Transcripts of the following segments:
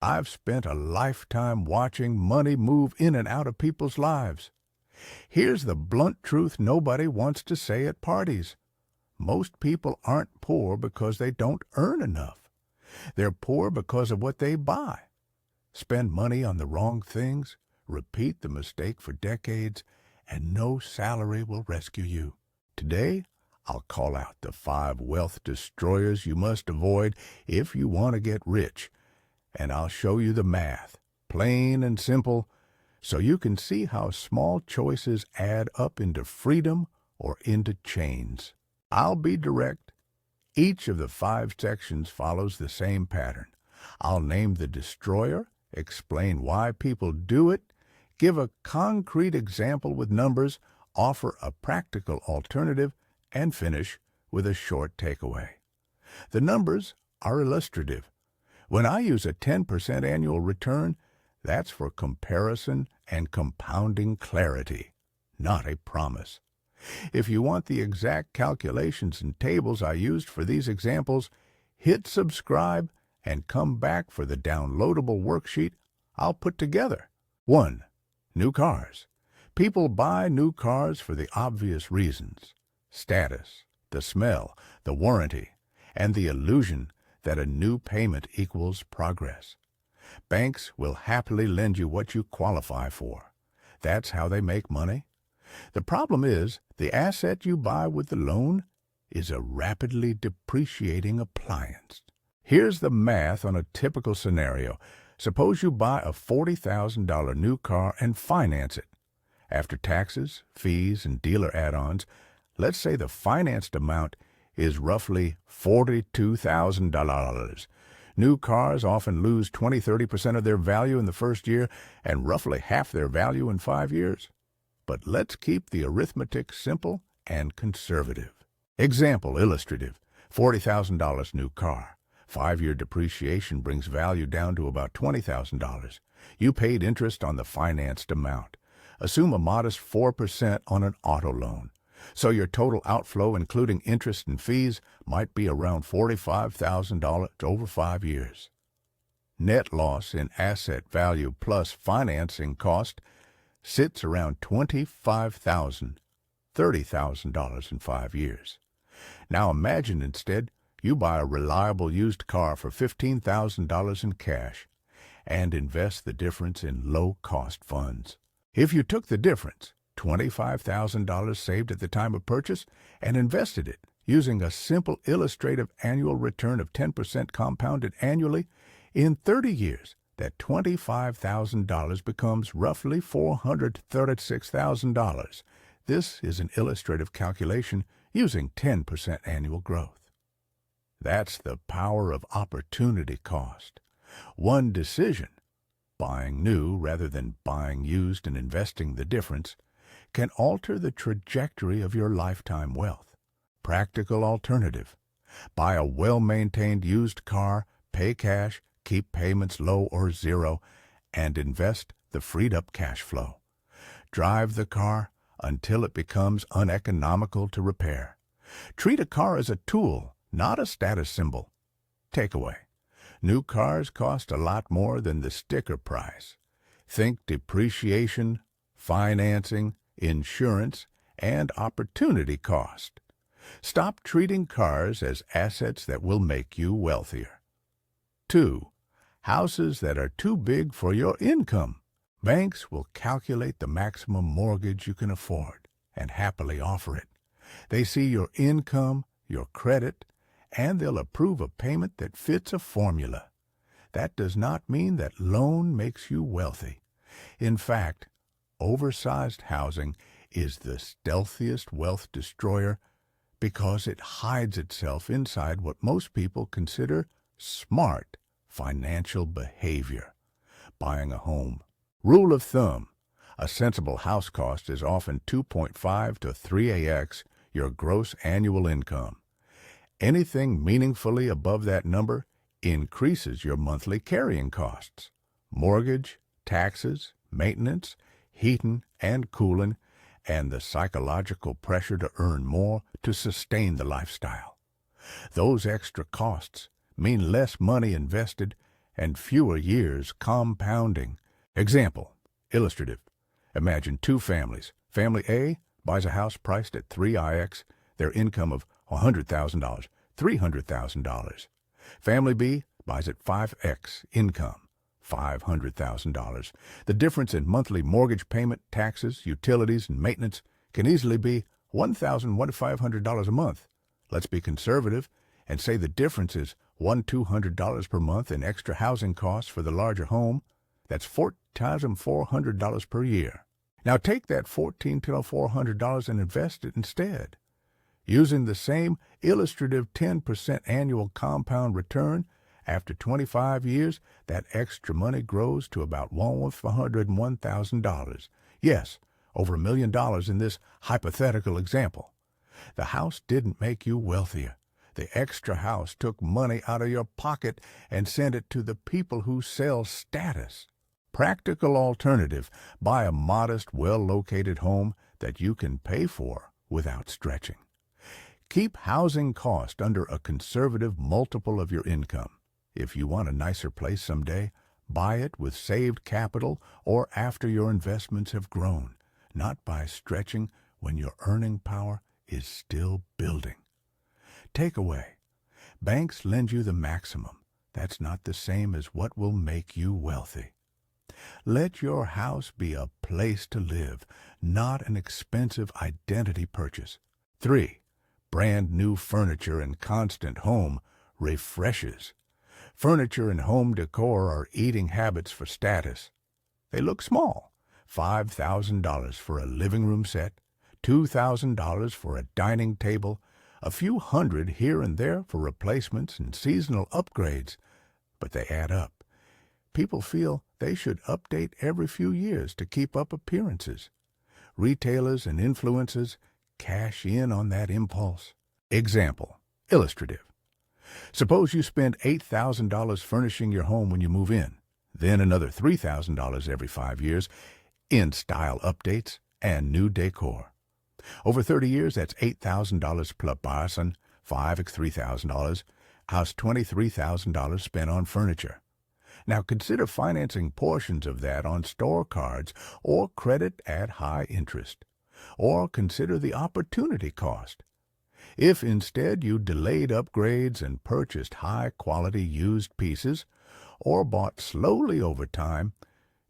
I've spent a lifetime watching money move in and out of people's lives. Here's the blunt truth nobody wants to say at parties. Most people aren't poor because they don't earn enough. They're poor because of what they buy. Spend money on the wrong things, repeat the mistake for decades, and no salary will rescue you. Today, I'll call out the 5 wealth destroyers you must avoid if you want to get rich, and I'll show you the math, plain and simple, so you can see how small choices add up into freedom or into chains. I'll be direct. Each of the 5 sections follows the same pattern. I'll name the destroyer, explain why people do it, give a concrete example with numbers, offer a practical alternative, and finish with a short takeaway. The numbers are illustrative. When I use a 10% annual return, that's for comparison and compounding clarity, not a promise. If you want the exact calculations and tables I used for these examples, hit subscribe and come back for the downloadable worksheet I'll put together. 1. New cars. People buy new cars for the obvious reasons: status, the smell, the warranty, and the illusion that a new payment equals progress. Banks will happily lend you what you qualify for. That's how they make money. The problem is, the asset you buy with the loan is a rapidly depreciating appliance. Here's the math on a typical scenario. Suppose you buy a $40,000 new car and finance it. After taxes, fees, and dealer add-ons, let's say the financed amount is roughly $42,000. New cars often lose 20–30% of their value in the first year and roughly half their value in 5 years. But let's keep the arithmetic simple and conservative. Example illustrative: $40,000 new car. 5-year depreciation brings value down to about $20,000. You paid interest on the financed amount. Assume a modest 4% on an auto loan. So your total outflow, including interest and fees, might be around $45,000 over 5 years. Net loss in asset value plus financing cost sits around $25,000, $30,000 in 5 years. Now imagine instead you buy a reliable used car for $15,000 in cash and invest the difference in low-cost funds. If you took the difference, $25,000 saved at the time of purchase, and invested it using a simple illustrative annual return of 10% compounded annually, in 30 years, that $25,000 becomes roughly $436,000. This is an illustrative calculation using 10% annual growth. That's the power of opportunity cost. One decision, buying new rather than buying used and investing the difference, can alter the trajectory of your lifetime wealth. Practical alternative: buy a well-maintained used car, pay cash, keep payments low or zero, and invest the freed-up cash flow. Drive the car until it becomes uneconomical to repair. Treat a car as a tool, not a status symbol. Takeaway: new cars cost a lot more than the sticker price. Think depreciation, financing, insurance, and opportunity cost. Stop treating cars as assets that will make you wealthier. 2. Houses that are too big for your income. Banks will calculate the maximum mortgage you can afford and happily offer it. They see your income, your credit, and they'll approve a payment that fits a formula. That does not mean that loan makes you wealthy. In fact, oversized housing is the stealthiest wealth destroyer because it hides itself inside what most people consider smart financial behavior. Buying a home. Rule of thumb: a sensible house cost is often 2.5 to 3x your gross annual income. Anything meaningfully above that number increases your monthly carrying costs. Mortgage, taxes, maintenance, heating and cooling, and the psychological pressure to earn more to sustain the lifestyle. Those extra costs mean less money invested and fewer years compounding. Example, illustrative. Imagine two families. Family A buys a house priced at 3x their income of $100,000, $300,000. Family B buys at 5x income, $500,000. The difference in monthly mortgage payment, taxes, utilities, and maintenance can easily be $1,500 a month. Let's be conservative and say the difference is $1,200 per month in extra housing costs for the larger home. That's $4,400 per year. Now take that $14,400 and invest it instead. Using the same illustrative 10% annual compound return, after 25 years, that extra money grows to about $101,000. Yes, over $1 million in this hypothetical example. The house didn't make you wealthier. The extra house took money out of your pocket and sent it to the people who sell status. Practical alternative: buy a modest, well-located home that you can pay for without stretching. Keep housing cost under a conservative multiple of your income. If you want a nicer place someday, buy it with saved capital or after your investments have grown, not by stretching when your earning power is still building. Takeaway: banks lend you the maximum. That's not the same as what will make you wealthy. Let your house be a place to live, not an expensive identity purchase. 3. Brand new furniture and constant home refreshes. Furniture and home decor are eating habits for status. They look small. $5,000 for a living room set, $2,000 for a dining table, a few hundred here and there for replacements and seasonal upgrades, but they add up. People feel they should update every few years to keep up appearances. Retailers and influencers cash in on that impulse. Example, illustrative. Suppose you spend $8,000 furnishing your home when you move in, then another $3,000 every 5 years in style updates and new decor. Over 30 years, that's $8,000 plus basen, $3,000, house $23,000 spent on furniture. Now consider financing portions of that on store cards or credit at high interest. Or consider the opportunity cost. If instead you delayed upgrades and purchased high-quality used pieces, or bought slowly over time,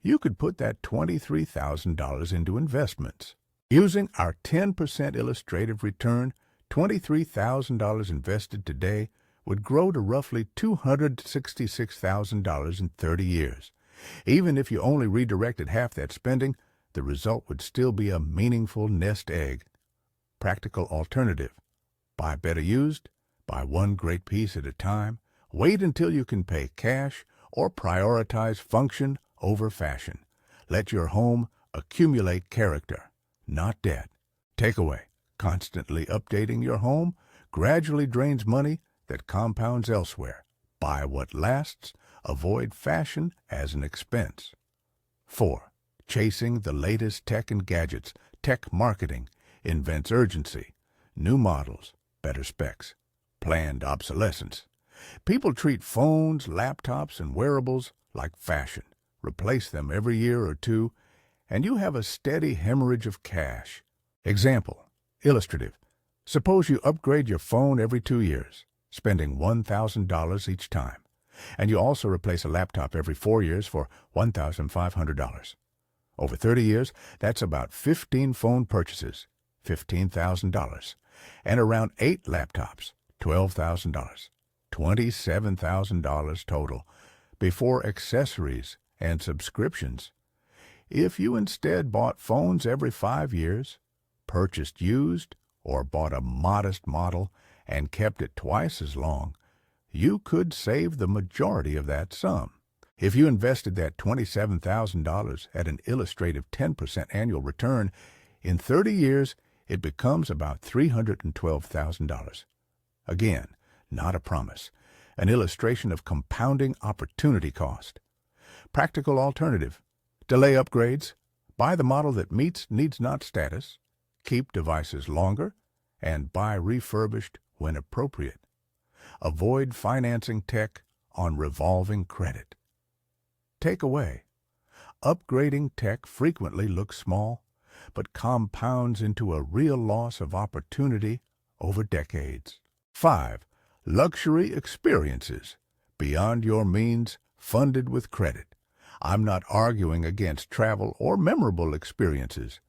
you could put that $23,000 into investments. Using our 10% illustrative return, $23,000 invested today would grow to roughly $266,000 in 30 years. Even if you only redirected half that spending, the result would still be a meaningful nest egg. Practical alternative: buy better used, buy one great piece at a time, wait until you can pay cash, or prioritize function over fashion. Let your home accumulate character, not debt. Takeaway: constantly updating your home gradually drains money that compounds elsewhere. Buy what lasts, avoid fashion as an expense. 4. Chasing the latest tech and gadgets. Tech marketing invents urgency, new models, better specs, planned obsolescence. People treat phones, laptops, and wearables like fashion. Replace them every year or two, and you have a steady hemorrhage of cash. Example, illustrative. Suppose you upgrade your phone every 2 years, spending $1,000 each time, and you also replace a laptop every 4 years for $1,500. Over 30 years, that's about 15 phone purchases, $15,000, and around 8 laptops, $12,000, $27,000 total, before accessories and subscriptions. If you instead bought phones every 5 years, purchased used, or bought a modest model and kept it twice as long, you could save the majority of that sum. If you invested that $27,000 at an illustrative 10% annual return, in 30 years it becomes about $312,000. Again, not a promise, an illustration of compounding opportunity cost. Practical alternative: delay upgrades, buy the model that meets needs not status, keep devices longer, and buy refurbished when appropriate. Avoid financing tech on revolving credit. Takeaway: upgrading tech frequently looks small, but compounds into a real loss of opportunity over decades. 5. Luxury experiences beyond your means, funded with credit. I'm not arguing against travel or memorable experiences.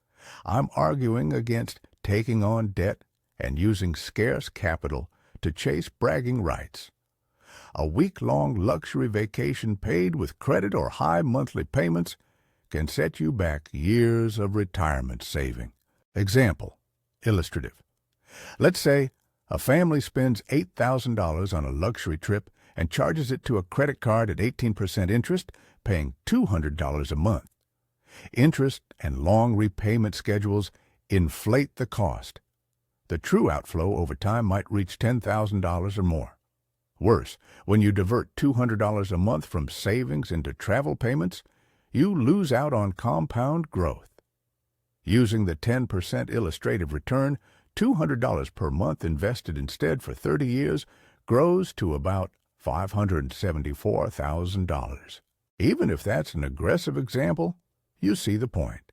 I'm arguing against taking on debt and using scarce capital to chase bragging rights. A week-long luxury vacation paid with credit or high monthly payments can set you back years of retirement saving. Example, illustrative. Let's say a family spends $8,000 on a luxury trip and charges it to a credit card at 18% interest, paying $200 a month. Interest and long repayment schedules inflate the cost. The true outflow over time might reach $10,000 or more. Worse, when you divert $200 a month from savings into travel payments, you lose out on compound growth. Using the 10% illustrative return, $200 per month invested instead for 30 years grows to about $574,000. Even if that's an aggressive example, you see the point.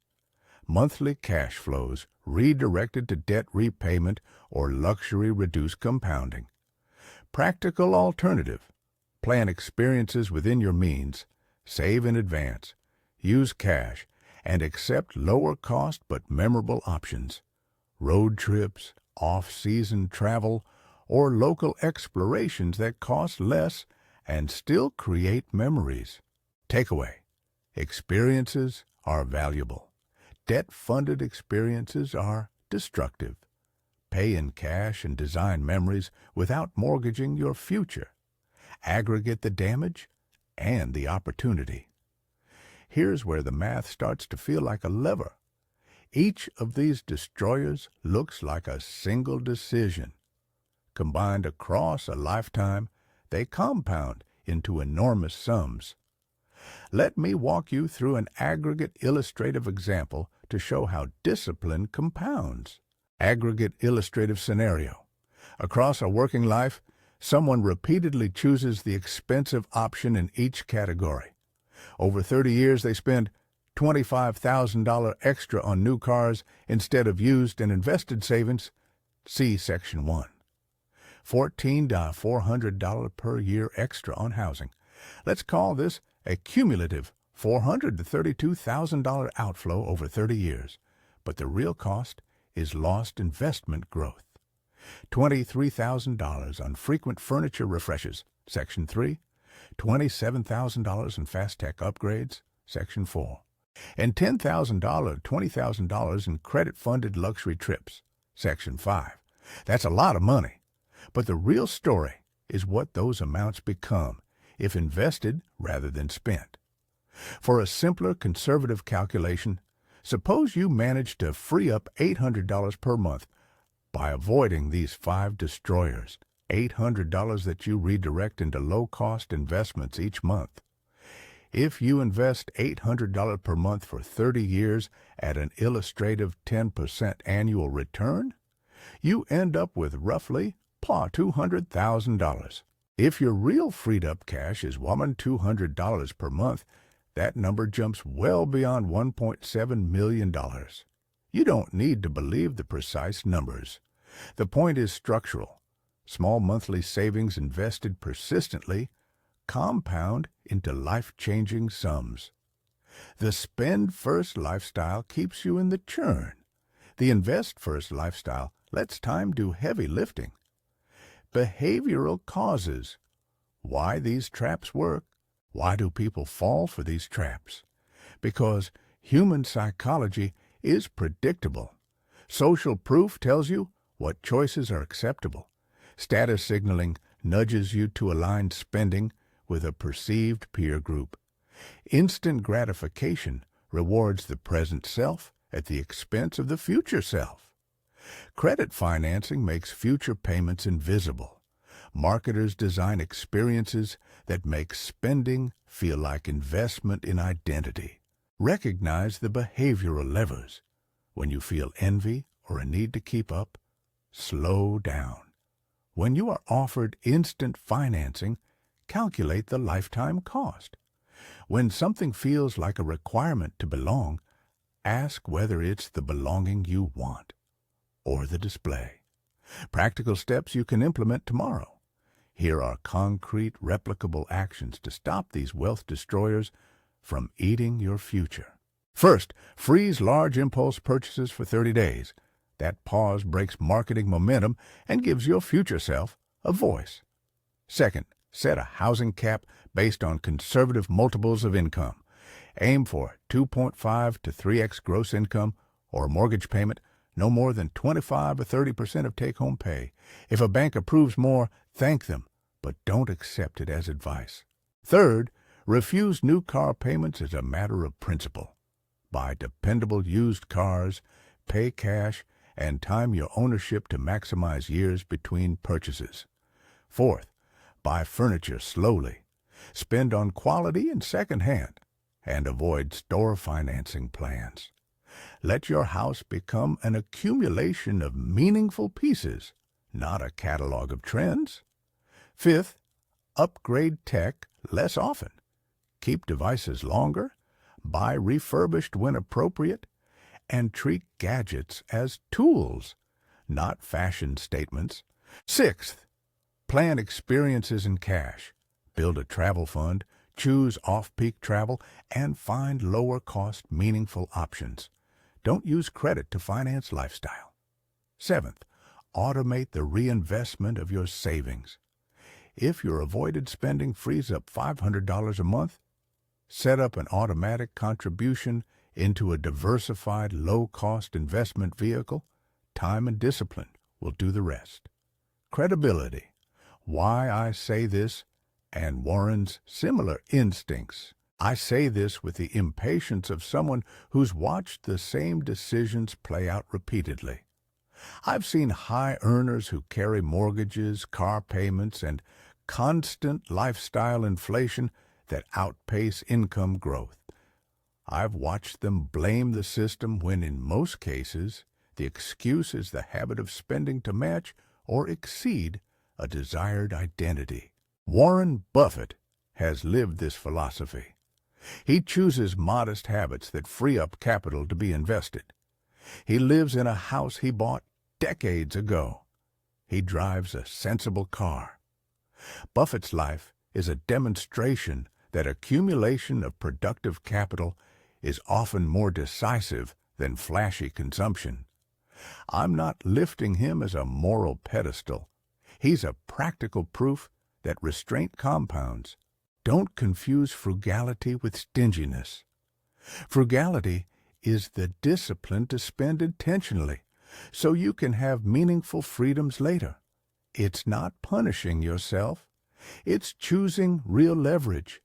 Monthly cash flows redirected to debt repayment or luxury-reduced compounding. Practical alternative: plan experiences within your means, save in advance, use cash, and accept lower-cost but memorable options. Road trips, off-season travel, or local explorations that cost less and still create memories. Takeaway: experiences are valuable. Debt-funded experiences are destructive. Pay in cash and design memories without mortgaging your future. Aggregate the damage and the opportunity. Here's where the math starts to feel like a lever. Each of these destroyers looks like a single decision. Combined across a lifetime, they compound into enormous sums. Let me walk you through an aggregate illustrative example to show how discipline compounds. Aggregate illustrative scenario. Across a working life, someone repeatedly chooses the expensive option in each category. Over 30 years, they spend $25,000 extra on new cars instead of used and invested savings. See Section 1. $14,400 per year extra on housing. Let's call this a cumulative $400,000 to $32,000 outflow over 30 years, but the real cost is lost investment growth. $23,000 on frequent furniture refreshes, Section 3, $27,000 in fast-tech upgrades, Section 4, and $20,000 in credit-funded luxury trips, Section 5. That's a lot of money, but the real story is what those amounts become if invested rather than spent. For a simpler conservative calculation, suppose you manage to free up $800 per month by avoiding these 5 destroyers, $800 that you redirect into low-cost investments each month. If you invest $800 per month for 30 years at an illustrative 10% annual return, you end up with roughly $200,000. If your real freed-up cash is $200 per month, that number jumps well beyond $1.7 million. You don't need to believe the precise numbers. The point is structural. Small monthly savings invested persistently compound into life-changing sums. The spend-first lifestyle keeps you in the churn. The invest-first lifestyle lets time do heavy lifting. Behavioral causes. Why these traps work? Why do people fall for these traps? Because human psychology is predictable. Social proof tells you what choices are acceptable. Status signaling nudges you to align spending with a perceived peer group. Instant gratification rewards the present self at the expense of the future self. Credit financing makes future payments invisible. Marketers design experiences that make spending feel like investment in identity. Recognize the behavioral levers. When you feel envy or a need to keep up, slow down. When you are offered instant financing, calculate the lifetime cost. When something feels like a requirement to belong, ask whether it's the belonging you want or the display. Practical steps you can implement tomorrow. Here are concrete, replicable actions to stop these wealth destroyers from eating your future. First, freeze large impulse purchases for 30 days. That pause breaks marketing momentum and gives your future self a voice. Second, set a housing cap based on conservative multiples of income. Aim for 2.5 to 3x gross income or a mortgage payment no more than 25 or 30% of take-home pay. If a bank approves more, thank them, but don't accept it as advice. Third, refuse new car payments as a matter of principle. Buy dependable used cars, pay cash, and time your ownership to maximize years between purchases. Fourth, buy furniture slowly. Spend on quality and second-hand, and avoid store financing plans. Let your house become an accumulation of meaningful pieces, not a catalog of trends. Fifth, upgrade tech less often. Keep devices longer, buy refurbished when appropriate, and treat gadgets as tools, not fashion statements. Sixth, plan experiences in cash. Build a travel fund, choose off-peak travel, and find lower-cost, meaningful options. Don't use credit to finance lifestyle. Seventh, automate the reinvestment of your savings. If your avoided spending frees up $500 a month, set up an automatic contribution into a diversified, low-cost investment vehicle. Time and discipline will do the rest. Credibility. Why I say this, and Warren's similar instincts. I say this with the impatience of someone who's watched the same decisions play out repeatedly. I've seen high earners who carry mortgages, car payments, and constant lifestyle inflation that outpace income growth. I've watched them blame the system when, in most cases, the excuse is the habit of spending to match or exceed a desired identity. Warren Buffett has lived this philosophy. He chooses modest habits that free up capital to be invested. He lives in a house he bought decades ago. He drives a sensible car. Buffett's life is a demonstration that accumulation of productive capital is often more decisive than flashy consumption. I'm not lifting him as a moral pedestal. He's a practical proof that restraint compounds. Don't confuse frugality with stinginess. Frugality is the discipline to spend intentionally so you can have meaningful freedoms later. It's not punishing yourself. It's choosing real leverage,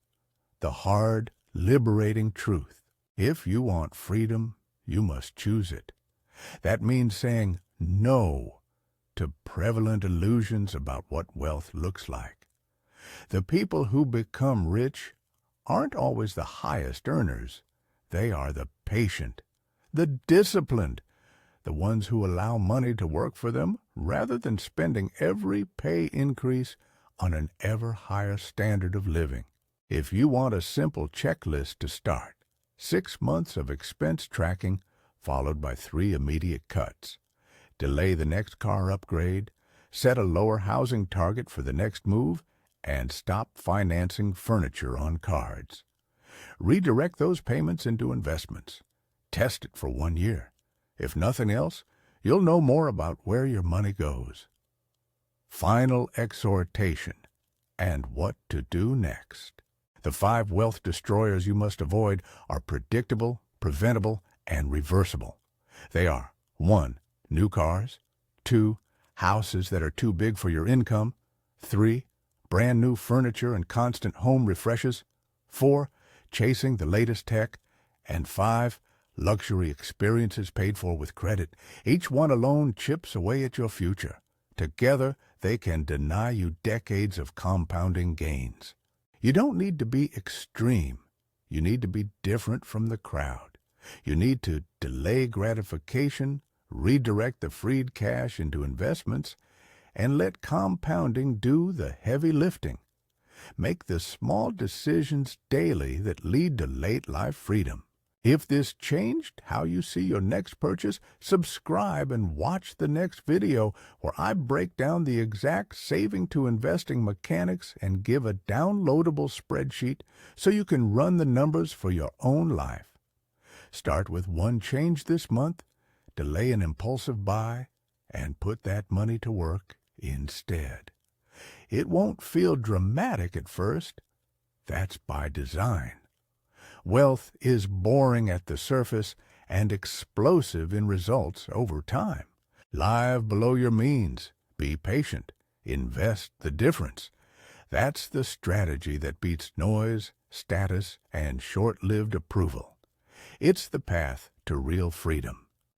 the hard, liberating truth. If you want freedom, you must choose it. That means saying no to prevalent illusions about what wealth looks like. The people who become rich aren't always the highest earners. They are the patient, the disciplined, the ones who allow money to work for them rather than spending every pay increase on an ever higher standard of living. If you want a simple checklist to start, 6 months of expense tracking followed by 3 immediate cuts. Delay the next car upgrade, set a lower housing target for the next move, and stop financing furniture on cards. Redirect those payments into investments. Test it for 1 year. If nothing else, you'll know more about where your money goes. Final exhortation and what to do next. The 5 wealth destroyers you must avoid are predictable, preventable, and reversible. They are 1. New cars. 2. Houses that are too big for your income. 3. Brand new furniture and constant home refreshes. 4. Chasing the latest tech. And 5. Luxury experiences paid for with credit. Each one alone chips away at your future. Together, they can deny you decades of compounding gains. You don't need to be extreme. You need to be different from the crowd. You need to delay gratification, redirect the freed cash into investments, and let compounding do the heavy lifting. Make the small decisions daily that lead to late life freedom. If this changed how you see your next purchase, subscribe and watch the next video where I break down the exact saving to investing mechanics and give a downloadable spreadsheet so you can run the numbers for your own life. Start with one change this month, delay an impulsive buy, and put that money to work instead. It won't feel dramatic at first. That's by design. Wealth is boring at the surface and explosive in results over time. Live below your means. Be patient. Invest the difference. That's the strategy that beats noise, status, and short-lived approval. It's the path to real freedom.